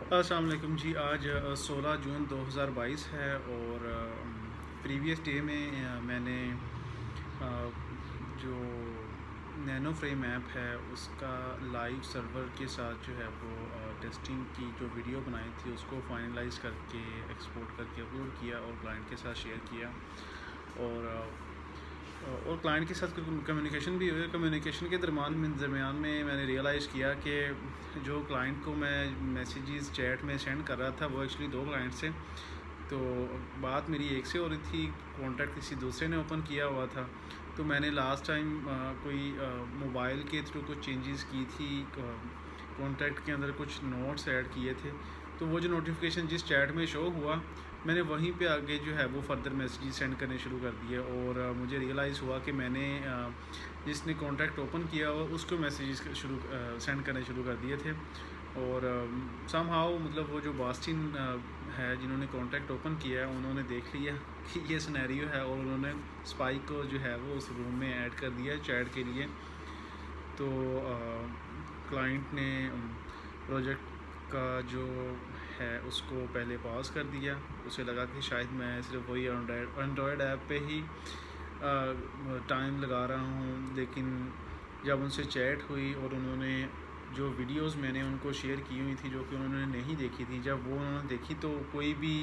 अस्सलाम वालेकुम जी। आज 16 जून 2022 है और प्रीवियस डे में मैंने जो नैनो फ्रेम ऐप है उसका लाइव सर्वर के साथ जो है वो टेस्टिंग की जो वीडियो बनाई थी उसको फाइनलाइज करके एक्सपोर्ट करके अपलोड किया और क्लाइंट के साथ शेयर किया। और क्लाइंट के साथ कम्युनिकेशन भी हुई। कम्युनिकेशन के दरमियान में मैंने रियलाइज़ किया कि जो क्लाइंट को मैं मैसेजेस चैट में सेंड कर रहा था वो एक्चुअली दो क्लाइंट से। तो बात मेरी एक से हो रही थी, कॉन्टैक्ट किसी दूसरे ने ओपन किया हुआ था। तो मैंने लास्ट टाइम कोई मोबाइल के थ्रू कुछ चेंजेस की थी, कॉन्टैक्ट के अंदर कुछ नोट्स ऐड किए थे। तो वो जो नोटिफिकेशन जिस चैट में शो हुआ, मैंने वहीं पे आगे जो है वो फर्दर मैसेजेस सेंड करने शुरू कर दिए। और मुझे रियलाइज़ हुआ कि मैंने जिसने कॉन्टैक्ट ओपन किया हुआ उसको मैसेजेस सेंड करने शुरू कर दिए थे। और समहाउ मतलब वो जो बास्टिन है जिन्होंने कॉन्टैक्ट ओपन किया है उन्होंने देख लिया कि ये सिनेरियो है और उन्होंने स्पाइक को जो है वो उस रूम में ऐड कर दिया चैट के लिए। तो क्लाइंट ने प्रोजेक्ट का जो है उसको पहले पॉज कर दिया। उसे लगा कि शायद मैं सिर्फ वही एंड्रॉयड ऐप पे ही टाइम लगा रहा हूँ। लेकिन जब उनसे चैट हुई और उन्होंने जो वीडियोस मैंने उनको शेयर की हुई थी जो कि उन्होंने नहीं देखी थी, जब वो उन्होंने देखी तो कोई भी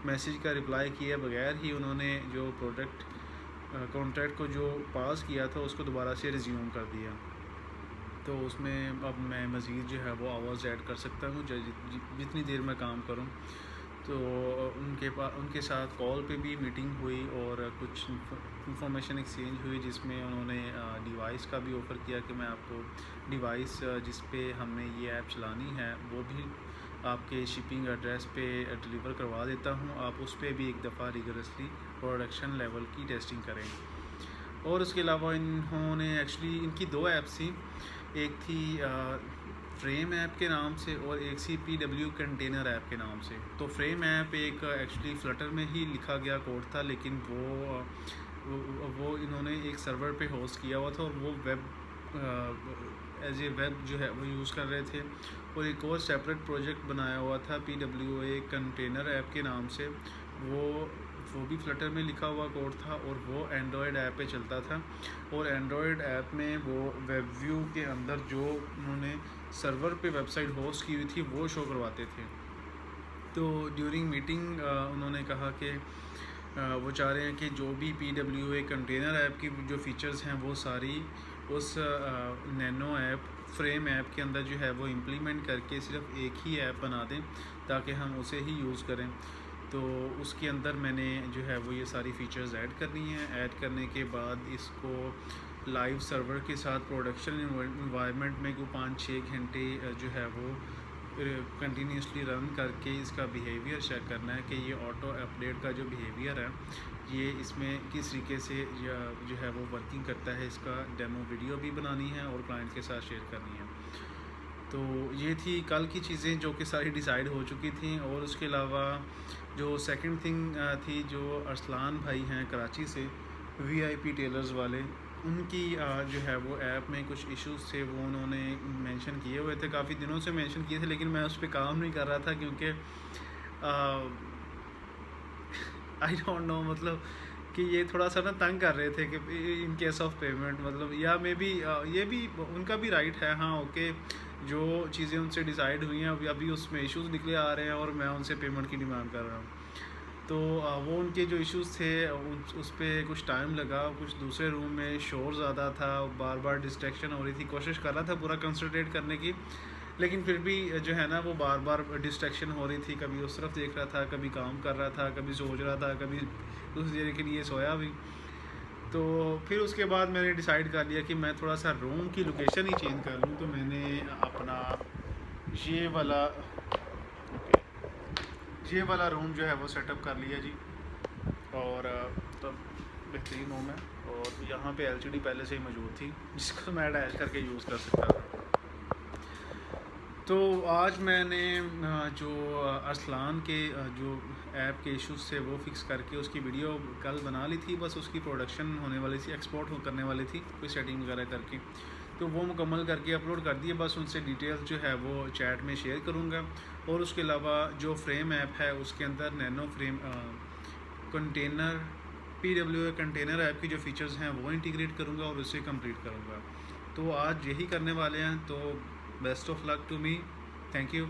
मैसेज का रिप्लाई किए बगैर ही उन्होंने जो कॉन्ट्रैक्ट को जो पास किया था उसको दोबारा से रिज्यूम कर दिया। तो उसमें अब मैं मज़ीद जो है वो आवाज़ ऐड कर सकता हूँ जितनी देर मैं काम करूँ। तो उनके साथ कॉल पे भी मीटिंग हुई और कुछ इंफॉर्मेशन एक्सचेंज हुई जिसमें उन्होंने डिवाइस का भी ऑफ़र किया कि मैं आपको डिवाइस जिस पे हमने ये ऐप चलानी है वो भी आपके शिपिंग एड्रेस पे डिलीवर करवा देता हूँ। आप उस पर भी एक दफ़ा रिगरसली प्रोडक्शन लेवल की टेस्टिंग करें। और उसके अलावा इन्होंने एक्चुअली इनकी दो ऐप्स थी, एक थी फ्रेम ऐप के नाम से और एक सी PW कंटेनर ऐप के नाम से। तो फ्रेम ऐप एक एक्चुअली फ्लटर में ही लिखा गया कोड था, लेकिन वो इन्होंने एक सर्वर पे होस्ट किया हुआ था और वो वेब एज ए वेब जो है वो यूज़ कर रहे थे। और एक और सेपरेट प्रोजेक्ट बनाया हुआ था PWA कंटेनर ऐप के नाम से। वो भी फ्लटर में लिखा हुआ कोड था और वो एंड्रॉयड ऐप पे चलता था। और एंड्रॉयड ऐप में वो वेब व्यू के अंदर जो उन्होंने सर्वर पे वेबसाइट होस्ट की हुई थी वो शो करवाते थे। तो ड्यूरिंग मीटिंग उन्होंने कहा कि वो चाह रहे हैं कि जो भी PWA कंटेनर ऐप की जो फ़ीचर्स हैं वो सारी उस नैनो ऐप फ्रेम ऐप के अंदर जो है वो इम्प्लीमेंट करके सिर्फ एक ही ऐप बना दें ताकि हम उसे ही यूज़ करें। तो उसके अंदर मैंने जो है वो ये सारी फ़ीचर्स ऐड करनी है। ऐड करने के बाद इसको लाइव सर्वर के साथ प्रोडक्शन इन्वायरमेंट में को 5-6 घंटे जो है वो कंटिन्यूसली रन करके इसका बिहेवियर चेक करना है कि ये ऑटो अपडेट का जो बिहेवियर है ये इसमें किस तरीके से जो है वो वर्किंग करता है। इसका डेमो वीडियो भी बनानी है और क्लाइंट के साथ शेयर करनी है। तो ये थी कल की चीज़ें जो कि सारी डिसाइड हो चुकी थी। और उसके अलावा जो सेकंड थिंग थी, जो अरसलान भाई हैं कराची से VIP टेलर्स वाले, उनकी जो है वो ऐप में कुछ इश्यूज़ थे वो उन्होंने मेंशन किए हुए थे, काफ़ी दिनों से मेंशन किए थे, लेकिन मैं उस पर काम नहीं कर रहा था क्योंकि आई डोंट नो मतलब कि ये थोड़ा सा ना तंग कर रहे थे कि इन केस ऑफ पेमेंट मतलब, या मे बी ये भी उनका भी राइट है। हाँ ओके, जो चीज़ें उनसे डिसाइड हुई हैं अभी उसमें इश्यूज़ निकले आ रहे हैं और मैं उनसे पेमेंट की डिमांड कर रहा हूँ। तो वो उनके जो इश्यूज़ थे उस पर कुछ टाइम लगा। कुछ दूसरे रूम में शोर ज़्यादा था, बार बार डिस्ट्रैक्शन हो रही थी। कोशिश कर रहा था पूरा कंसंट्रेट करने की, लेकिन फिर भी जो है ना वो बार बार डिस्ट्रैक्शन हो रही थी। कभी उस तरफ देख रहा था, कभी काम कर रहा था, कभी सोच रहा था, कभी दूसरी देर के लिए सोया भी। तो फिर उसके बाद मैंने डिसाइड कर लिया कि मैं थोड़ा सा रूम की लोकेशन ही चेंज कर लूँ। तो मैंने अपना ये वाला ये वाला रूम जो है वो सेटअप कर लिया जी। और तब बेहतरीन रूम है और यहाँ पे LCD पहले से ही मौजूद थी जिसको मैं अटैच करके यूज़ कर सकता था। तो आज मैंने जो अरसलान के जो ऐप के इश्यूज़ थे वो फिक्स करके उसकी वीडियो कल बना ली थी। बस उसकी प्रोडक्शन होने वाली थी, एक्सपोर्ट करने वाली थी कोई सेटिंग वगैरह करके। तो वो मुकम्मल करके अपलोड कर दिए। बस उनसे डिटेल्स जो है वो चैट में शेयर करूँगा। और उसके अलावा जो फ्रेम ऐप है उसके अंदर nano frame container PWA container app की जो फ़ीचर्स हैं वो इंटीग्रेट करूँगा और उसे कंप्लीट करूँगा। तो आज यही करने वाले हैं। तो best of luck to me. Thank you.